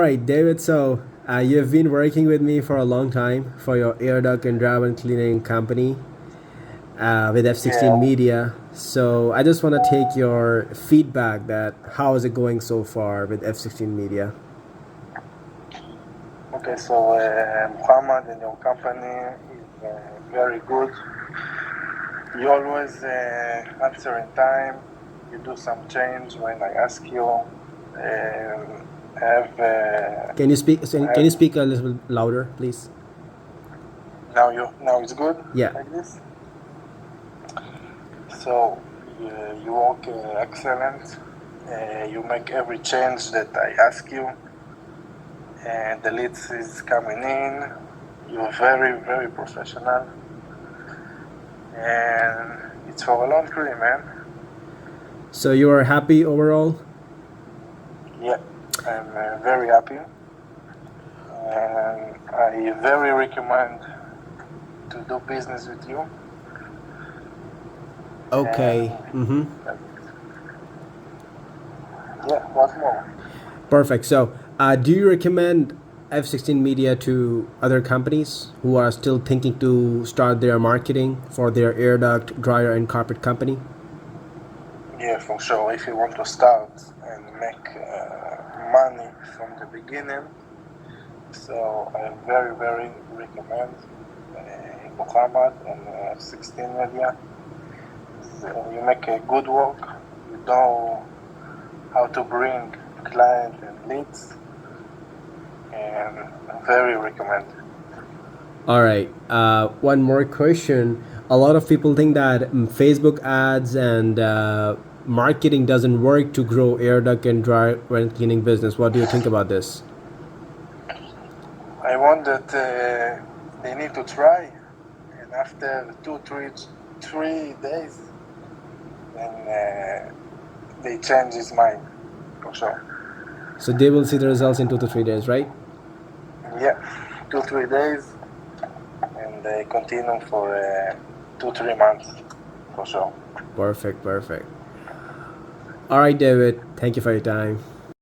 All right, David. So you've been working with me for a long time for your air duct and drywall cleaning company with F16 Yeah. Media. So I just want to take your feedback that how is it going so far with F16 Media? Okay. So Muhammad and your company is very good. You always answer in time. You do some change when I ask you. Have Can you speak a little bit louder, please? now it's good Yeah. like this. So you work excellent. You make every change that I ask you. And the leads is coming in. You're very professional. And it's for a long career, man. So you are happy overall? Yeah, I'm very happy. And I very recommend to do business with you. Okay. And yeah, what more? Perfect. So do you recommend F16 Media to other companies who are still thinking to start their marketing for their air duct, dryer, and carpet company? Yeah, for sure. If you want to start and make money from the beginning, so I very recommend Muhammad and 16 Media. You make a good work. You know how to bring client and leads, and very recommend. All right. One more question. A lot of people think that Facebook ads and marketing doesn't work to grow air duct and dry rent cleaning business. What do you think about this? I want that they need to try, and after 3 days, then they change his mind for sure. So they will see the results in 2 to 3 days, right? Yeah, 2 3 days, and they continue for 2 3 months for sure. Perfect. All right, David. Thank you for your time.